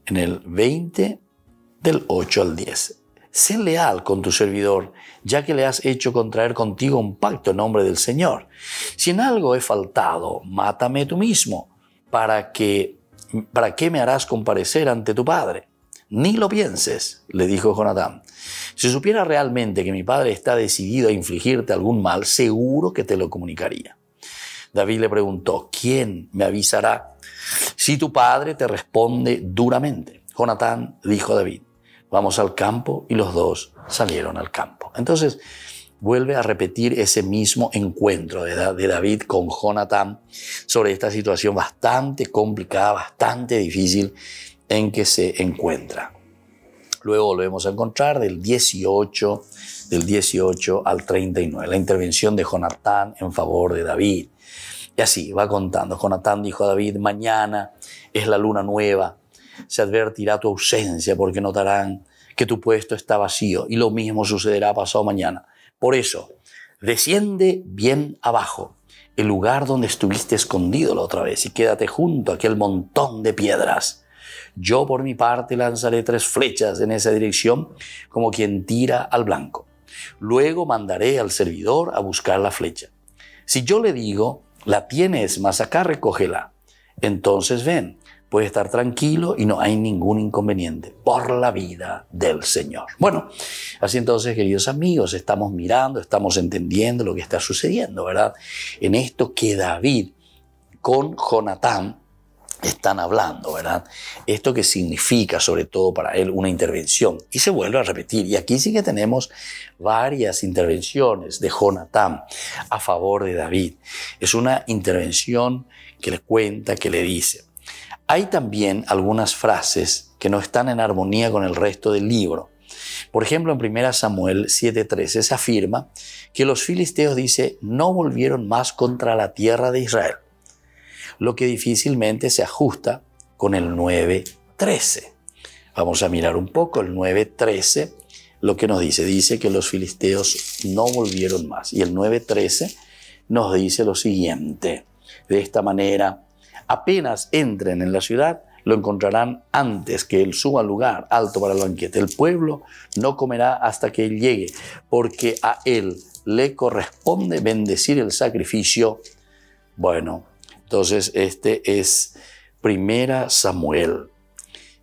en el 20 del 8 al 10. Sé leal con tu servidor, ya que le has hecho contraer contigo un pacto en nombre del Señor. Si en algo he faltado, mátame tú mismo. ¿Para qué me harás comparecer ante tu padre? Ni lo pienses, le dijo Jonatán. Si supiera realmente que mi padre está decidido a infligirte algún mal, seguro que te lo comunicaría. David le preguntó, ¿quién me avisará si tu padre te responde duramente? Jonatán dijo a David, vamos al campo, y los dos salieron al campo. Entonces vuelve a repetir ese mismo encuentro de David con Jonatán sobre esta situación bastante complicada, bastante difícil en que se encuentra. Luego volvemos a encontrar del 18 al 39, la intervención de Jonatán en favor de David. Y así va contando. Jonatán dijo a David, mañana es la luna nueva, se advertirá tu ausencia porque notarán que tu puesto está vacío, y lo mismo sucederá pasado mañana. Por eso, desciende bien abajo, el lugar donde estuviste escondido la otra vez, y quédate junto a aquel montón de piedras. Yo por mi parte lanzaré 3 flechas en esa dirección, como quien tira al blanco. Luego mandaré al servidor a buscar la flecha. Si yo le digo, la tienes, mas acá recógela, entonces ven, puede estar tranquilo y no hay ningún inconveniente, por la vida del Señor. Bueno, así entonces, queridos amigos, estamos mirando, estamos entendiendo lo que está sucediendo, ¿verdad? En esto que David con Jonatán están hablando, ¿verdad? Esto que significa, sobre todo para él, una intervención. Y se vuelve a repetir. Y aquí sí que tenemos varias intervenciones de Jonatán a favor de David. Es una intervención que le cuenta, que le dice. Hay también algunas frases que no están en armonía con el resto del libro. Por ejemplo, en 1 Samuel 7:13 se afirma que los filisteos, dice, no volvieron más contra la tierra de Israel, lo que difícilmente se ajusta con el 9:13. Vamos a mirar un poco el 9:13, lo que nos dice. Dice que los filisteos no volvieron más. Y el 9:13 nos dice lo siguiente. De esta manera, apenas entren en la ciudad, lo encontrarán antes que él suba al lugar alto para el banquete. El pueblo no comerá hasta que él llegue, porque a él le corresponde bendecir el sacrificio. Bueno, entonces este es 1 Samuel.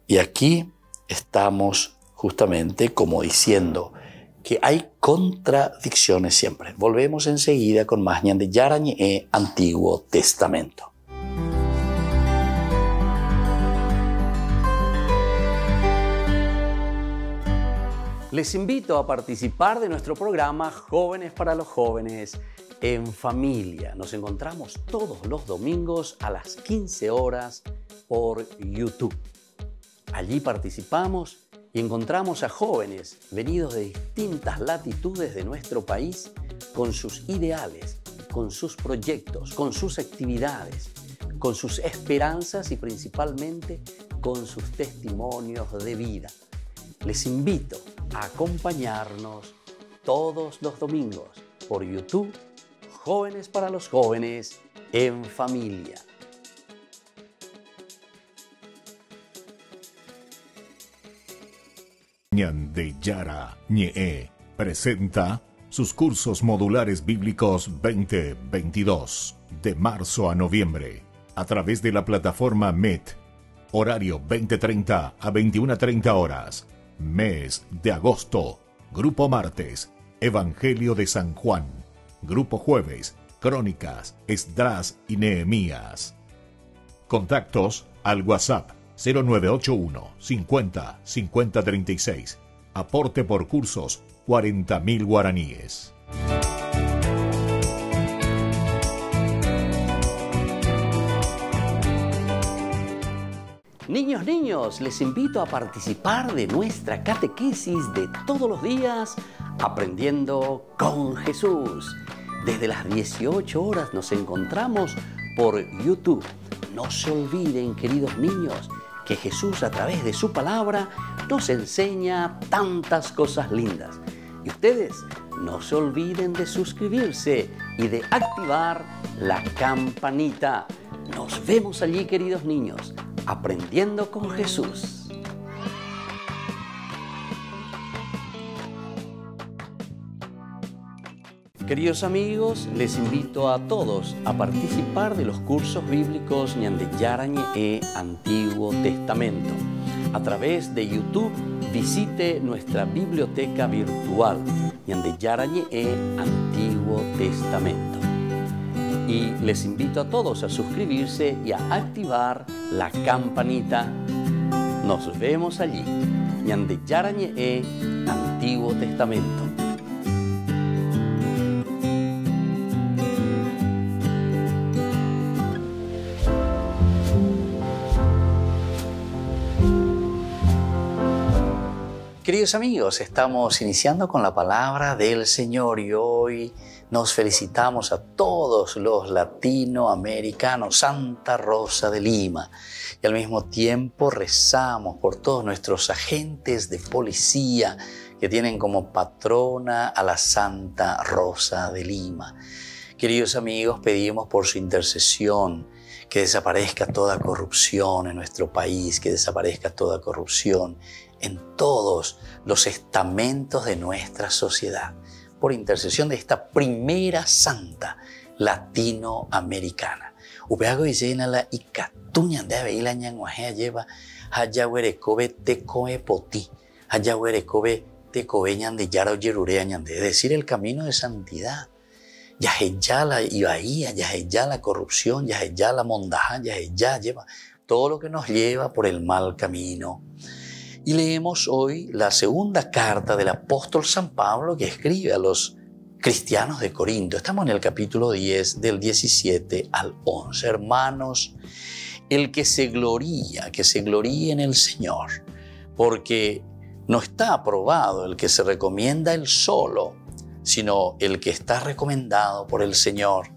Y aquí estamos justamente como diciendo que hay contradicciones siempre. Volvemos enseguida con más Ñande Yarañé, Antiguo Testamento. Les invito a participar de nuestro programa Jóvenes para los Jóvenes en Familia. Nos encontramos todos los domingos a las 15 horas por YouTube. Allí participamos y encontramos a jóvenes venidos de distintas latitudes de nuestro país con sus ideales, con sus proyectos, con sus actividades, con sus esperanzas y principalmente con sus testimonios de vida. Les invito a acompañarnos todos los domingos por YouTube, Jóvenes para los Jóvenes en Familia. Ñande Yarañé presenta sus cursos modulares bíblicos 2022 de marzo a noviembre a través de la plataforma Meet. Horario 20:30 a 21:30 horas. Mes de agosto. Grupo martes, Evangelio de San Juan. Grupo jueves, Crónicas, Esdras y Nehemías. Contactos al WhatsApp 0981 50 50 36. Aporte por cursos 40.000 guaraníes. Niños, les invito a participar de nuestra catequesis de todos los días, Aprendiendo con Jesús. Desde las 18 horas nos encontramos por YouTube. No se olviden, queridos niños, que Jesús a través de su palabra nos enseña tantas cosas lindas. Y ustedes no se olviden de suscribirse y de activar la campanita. Nos vemos allí, queridos niños, Aprendiendo con Jesús. Queridos amigos, les invito a todos a participar de los cursos bíblicos Ñande Yarañe Antiguo Testamento. A través de YouTube, visite nuestra biblioteca virtual Ñande Yarañe Antiguo Testamento. Y les invito a todos a suscribirse y a activar la campanita. Nos vemos allí. Ñande Yarañe Antiguo Testamento. Queridos amigos, estamos iniciando con la palabra del Señor y hoy nos felicitamos a todos los latinoamericanos, Santa Rosa de Lima, y al mismo tiempo rezamos por todos nuestros agentes de policía que tienen como patrona a la Santa Rosa de Lima. Queridos amigos, pedimos por su intercesión que desaparezca toda corrupción en nuestro país, que desaparezca toda corrupción en todos los estamentos de nuestra sociedad, por intercesión de esta primera santa latinoamericana. Upeago llena la icatuña de aveila ñanguaje lleva hayahuerecobe tecoe poti, hayahuerecobe tecobe ñande yara oyerurea ñande, es decir, el camino de santidad. Ya la ibaía, ya la corrupción, ya la mondaja, ya lleva todo lo que nos lleva por el mal camino. Y leemos hoy la segunda carta del apóstol San Pablo que escribe a los cristianos de Corinto. Estamos en el capítulo 10 del 17 al 11. Hermanos, el que se gloríe en el Señor, porque no está aprobado el que se recomienda él solo, sino el que está recomendado por el Señor.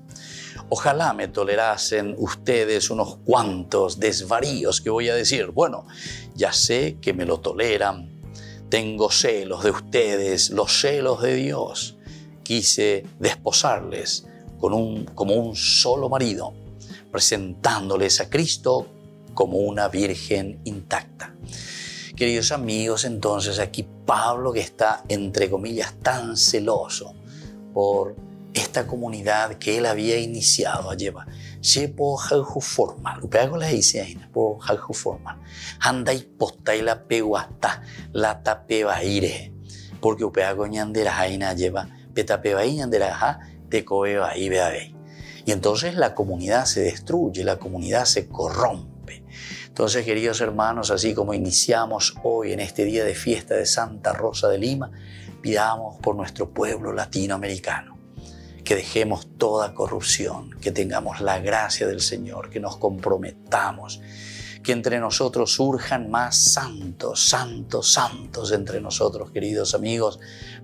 Ojalá me tolerasen ustedes unos cuantos desvaríos que voy a decir. Bueno, ya sé que me lo toleran. Tengo celos de ustedes, los celos de Dios. Quise desposarles como un solo marido, presentándoles a Cristo como una virgen intacta. Queridos amigos, entonces aquí Pablo, que está, entre comillas, tan celoso por esta comunidad que él había iniciado, lleva sepo jalju formal, upeago la dice ahí, po jalju formal, anda y posta y la peguasta, la tapebaire, porque upeago ñandera jaina lleva petapebai ñandera ja te coeba y beabe. Y entonces la comunidad se destruye, la comunidad se corrompe. Entonces, queridos hermanos, así como iniciamos hoy en este día de fiesta de Santa Rosa de Lima, pidamos por nuestro pueblo latinoamericano que dejemos toda corrupción, que tengamos la gracia del Señor, que nos comprometamos, que entre nosotros surjan más santos entre nosotros, queridos amigos,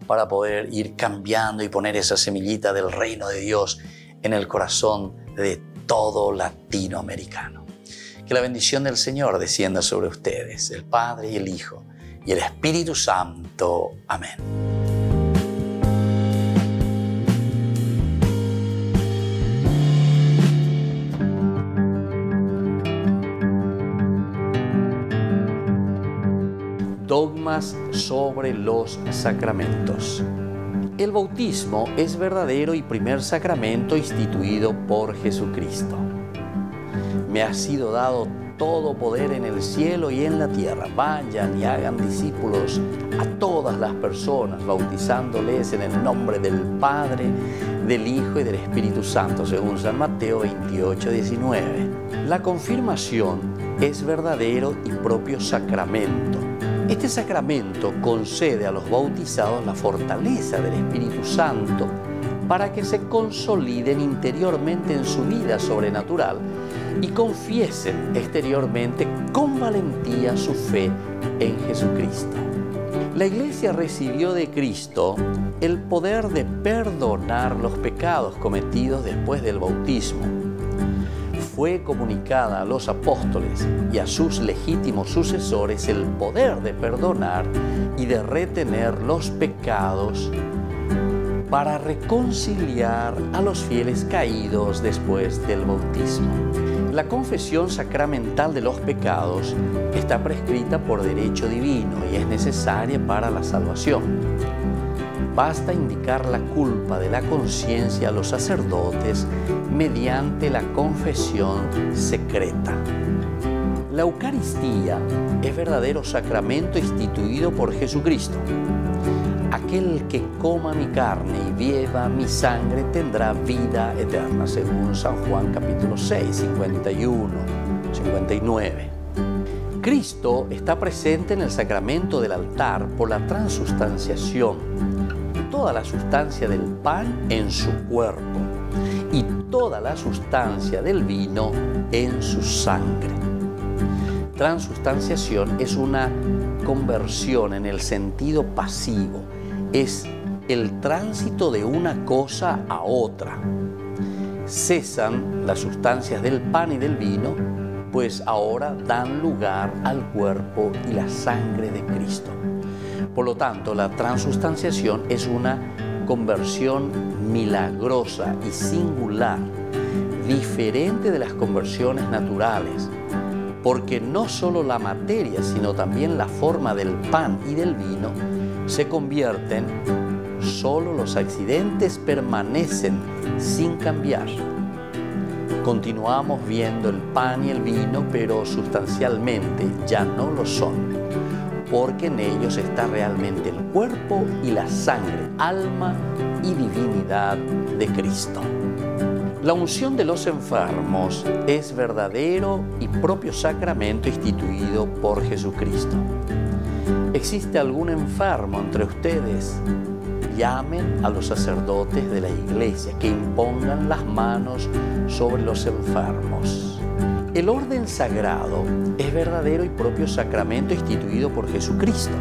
para poder ir cambiando y poner esa semillita del reino de Dios en el corazón de todo latinoamericano. Que la bendición del Señor descienda sobre ustedes, el Padre y el Hijo y el Espíritu Santo. Amén. Dogmas sobre los sacramentos. El bautismo es verdadero y primer sacramento instituido por Jesucristo. Me ha sido dado todo poder en el cielo y en la tierra. Vayan y hagan discípulos a todas las personas, bautizándoles en el nombre del Padre, del Hijo y del Espíritu Santo, según San Mateo 28:19. La confirmación es verdadero y propio sacramento. Este sacramento concede a los bautizados la fortaleza del Espíritu Santo para que se consoliden interiormente en su vida sobrenatural y confiesen exteriormente con valentía su fe en Jesucristo. La Iglesia recibió de Cristo el poder de perdonar los pecados cometidos después del bautismo. Fue comunicada a los apóstoles y a sus legítimos sucesores el poder de perdonar y de retener los pecados para reconciliar a los fieles caídos después del bautismo. La confesión sacramental de los pecados está prescrita por derecho divino y es necesaria para la salvación. basta indicar la culpa de la conciencia a los sacerdotes mediante la confesión secreta. La Eucaristía es verdadero sacramento instituido por Jesucristo. Aquel que coma mi carne y beba mi sangre tendrá vida eterna, según San Juan capítulo 6, 51, 59. Cristo está presente en el sacramento del altar por la transustanciación, toda la sustancia del pan en su cuerpo y toda la sustancia del vino en su sangre. Transustanciación es una conversión en el sentido pasivo, es el tránsito de una cosa a otra. Cesan las sustancias del pan y del vino, pues ahora dan lugar al cuerpo y la sangre de Cristo. Por lo tanto, la transustanciación es una conversión milagrosa y singular, diferente de las conversiones naturales, porque no solo la materia, sino también la forma del pan y del vino se convierten, solo los accidentes permanecen sin cambiar. Continuamos viendo el pan y el vino, pero sustancialmente ya no lo son, porque en ellos está realmente el cuerpo y la sangre, alma y divinidad de Cristo. La unción de los enfermos es verdadero y propio sacramento instituido por Jesucristo. ¿Existe algún enfermo entre ustedes? Llamen a los sacerdotes de la iglesia que impongan las manos sobre los enfermos. El orden sagrado es verdadero y propio sacramento instituido por Jesucristo.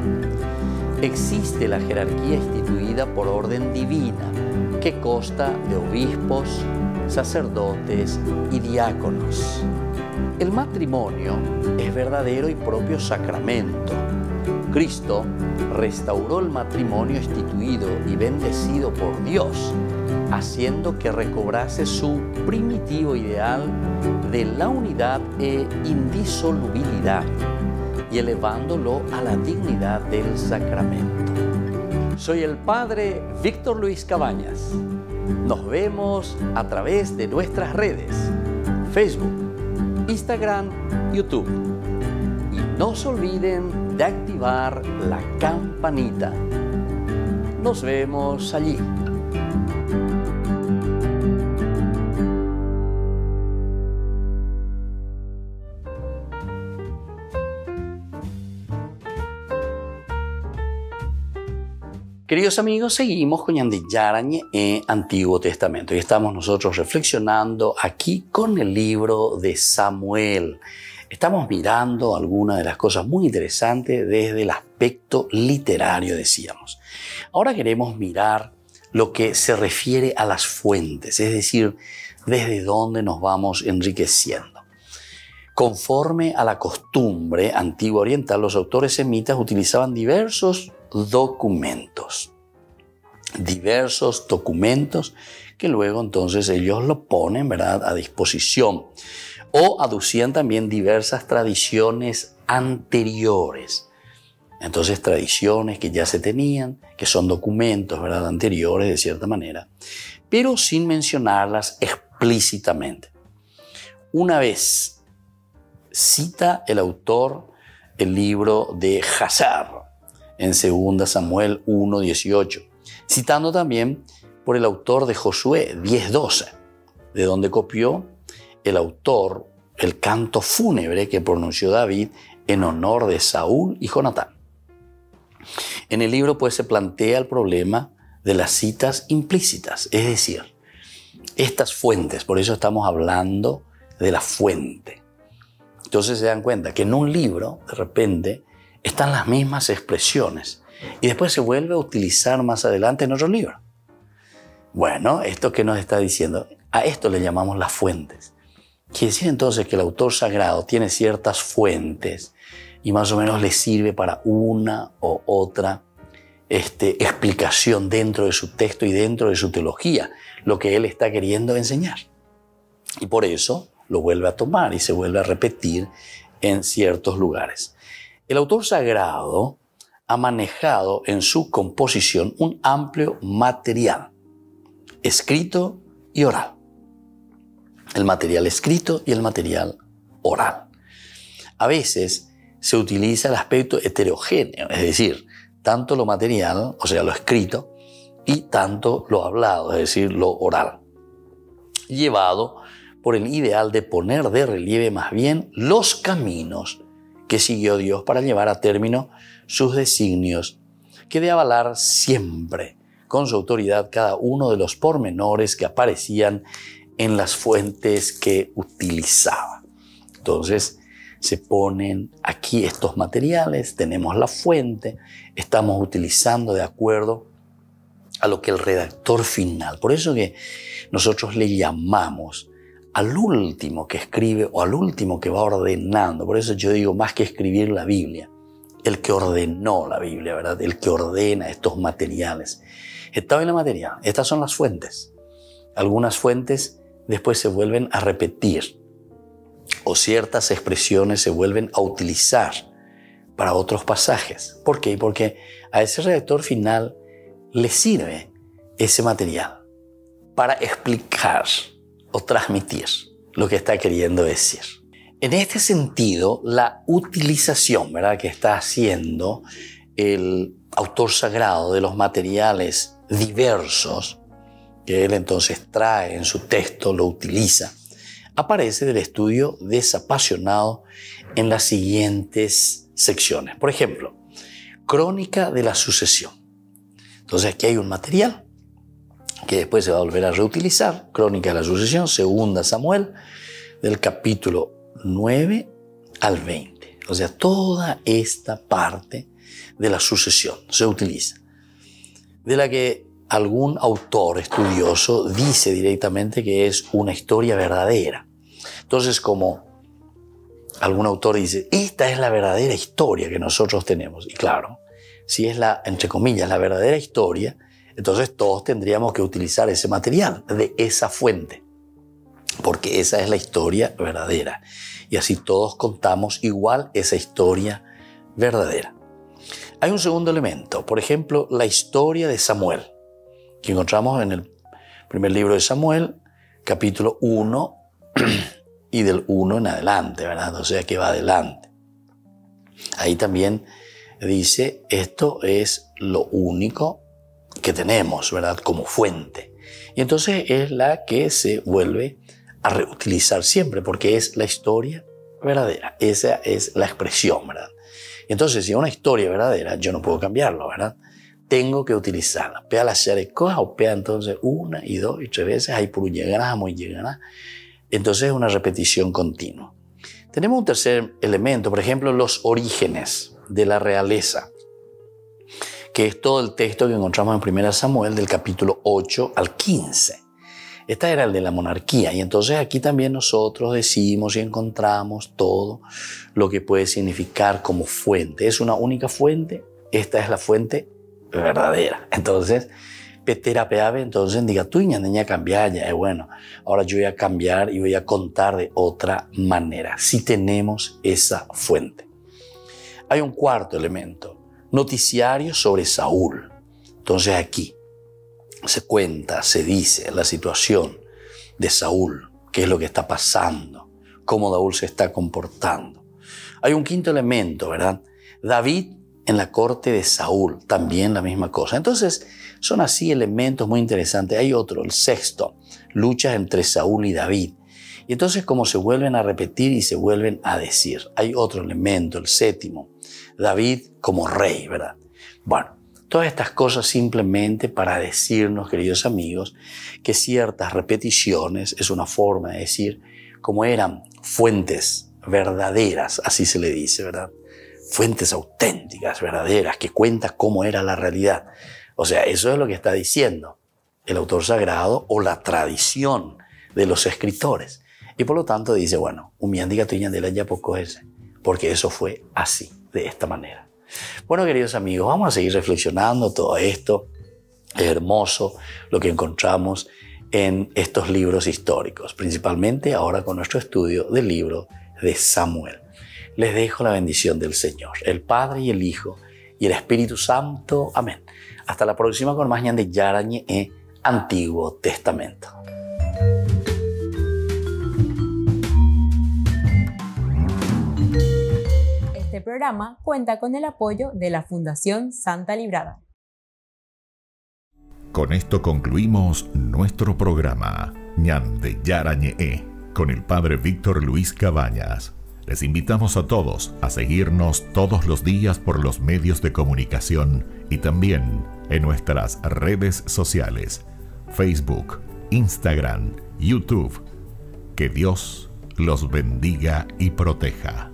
Existe la jerarquía instituida por orden divina que consta de obispos, sacerdotes y diáconos. El matrimonio es verdadero y propio sacramento. Cristo restauró el matrimonio instituido y bendecido por Dios, haciendo que recobrase su primitivo ideal de la unidad e indisolubilidad y elevándolo a la dignidad del sacramento. Soy el Padre Víctor Luis Cabañas. Nos vemos a través de nuestras redes, Facebook, Instagram, YouTube. Y no se olviden de activar la campanita. Nos vemos allí. Queridos amigos, seguimos con Ñande Yarañe en Antiguo Testamento y estamos nosotros reflexionando aquí con el libro de Samuel. Estamos mirando algunas de las cosas muy interesantes desde el aspecto literario, decíamos. Ahora queremos mirar lo que se refiere a las fuentes, es decir, desde dónde nos vamos enriqueciendo. Conforme a la costumbre antigua oriental, los autores semitas utilizaban diversos documentos que luego entonces ellos lo ponen, ¿verdad?, a disposición. O aducían también diversas tradiciones anteriores. Entonces, tradiciones que ya se tenían, que son documentos, ¿verdad?, anteriores de cierta manera, pero sin mencionarlas explícitamente. Una vez cita el autor el libro de Jasar en 2 Samuel 1:18, citando también por el autor de Josué 10:12, de donde copió el autor el canto fúnebre que pronunció David en honor de Saúl y Jonatán. En el libro pues se plantea el problema de las citas implícitas, es decir, estas fuentes, por eso estamos hablando de la fuente. Entonces se dan cuenta que en un libro de repente están las mismas expresiones y después se vuelve a utilizar más adelante en otro libro. Bueno, esto que nos está diciendo, a esto le llamamos las fuentes. Quiere decir entonces que el autor sagrado tiene ciertas fuentes y más o menos le sirve para una o otra explicación dentro de su texto y dentro de su teología, lo que él está queriendo enseñar. Y por eso lo vuelve a tomar y se vuelve a repetir en ciertos lugares. El autor sagrado ha manejado en su composición un amplio material, escrito y oral. El material escrito y el material oral. A veces se utiliza el aspecto heterogéneo, es decir, tanto lo material, o sea, lo escrito, y tanto lo hablado, es decir, lo oral, llevado por el ideal de poner de relieve más bien los caminos que siguió Dios para llevar a término sus designios, que de avalar siempre con su autoridad cada uno de los pormenores que aparecían en las fuentes que utilizaba. Entonces, se ponen aquí estos materiales, tenemos la fuente, estamos utilizando de acuerdo a lo que el redactor final. Por eso que nosotros le llamamos al último que escribe o al último que va ordenando. Por eso yo digo, más que escribir la Biblia, el que ordenó la Biblia, ¿verdad? El que ordena estos materiales. Estaba en la materia. Estas son las fuentes. Algunas fuentes después se vuelven a repetir o ciertas expresiones se vuelven a utilizar para otros pasajes. ¿Por qué? Porque a ese redactor final le sirve ese material para explicar o transmitir lo que está queriendo decir. En este sentido, la utilización, ¿verdad?, que está haciendo el autor sagrado de los materiales diversos que él entonces trae en su texto, lo utiliza, aparece del estudio desapasionado en las siguientes secciones. Por ejemplo, crónica de la sucesión. Entonces aquí hay un material que después se va a volver a reutilizar. Crónica de la sucesión, 2 Samuel, del capítulo 9 al 20. O sea, toda esta parte de la sucesión se utiliza, de la que algún autor estudioso dice directamente que es una historia verdadera. Entonces, como algún autor dice, esta es la verdadera historia que nosotros tenemos. Y claro, si es la, entre comillas, la verdadera historia, entonces todos tendríamos que utilizar ese material de esa fuente, porque esa es la historia verdadera. Y así todos contamos igual esa historia verdadera. Hay un segundo elemento, por ejemplo, la historia de Samuel, que encontramos en el primer libro de Samuel, capítulo 1, y del 1 en adelante, ¿verdad? O sea que va adelante. Ahí también dice, esto es lo único que tenemos, ¿verdad?, como fuente. Y entonces es la que se vuelve a reutilizar siempre, porque es la historia verdadera. Esa es la expresión, ¿verdad? Y entonces, si es una historia verdadera, yo no puedo cambiarlo, ¿verdad? Tengo que utilizarla. Pea la sharekoa o pea entonces 1 y 2 y 3 veces. Ahí por llegará, muy llegará. Entonces es una repetición continua. Tenemos un tercer elemento, por ejemplo, los orígenes de la realeza, que es todo el texto que encontramos en 1 Samuel del capítulo 8 al 15. Esta era el de la monarquía, y entonces aquí también nosotros decimos y encontramos todo lo que puede significar como fuente. Es una única fuente, esta es la fuente verdadera. Entonces, peterapeave, entonces diga, tú ña cambiar ya, bueno, ahora yo voy a cambiar y voy a contar de otra manera, si tenemos esa fuente. Hay un cuarto elemento, noticiario sobre Saúl. Entonces aquí se cuenta, se dice la situación de Saúl, qué es lo que está pasando, cómo Saúl se está comportando. Hay un quinto elemento, ¿verdad? David en la corte de Saúl, también la misma cosa. Entonces, son así elementos muy interesantes. Hay otro, el sexto, luchas entre Saúl y David. Y entonces, como se vuelven a repetir y se vuelven a decir. Hay otro elemento, el séptimo, David como rey, ¿verdad? Bueno, todas estas cosas simplemente para decirnos, queridos amigos, que ciertas repeticiones es una forma de decir como eran fuentes verdaderas, así se le dice, ¿verdad? Fuentes auténticas, verdaderas, que cuentan cómo era la realidad. O sea, eso es lo que está diciendo el autor sagrado o la tradición de los escritores. Y por lo tanto dice, bueno, porque eso fue así, de esta manera. Bueno, queridos amigos, vamos a seguir reflexionando todo esto. Es hermoso lo que encontramos en estos libros históricos, principalmente ahora con nuestro estudio del libro de Samuel. Les dejo la bendición del Señor, el Padre y el Hijo y el Espíritu Santo. Amén. Hasta la próxima con más Ñande Yarañe Antiguo Testamento. Este programa cuenta con el apoyo de la Fundación Santa Librada. Con esto concluimos nuestro programa Ñande Yarañe con el Padre Víctor Luis Cabañas. Les invitamos a todos a seguirnos todos los días por los medios de comunicación y también en nuestras redes sociales, Facebook, Instagram, YouTube. Que Dios los bendiga y proteja.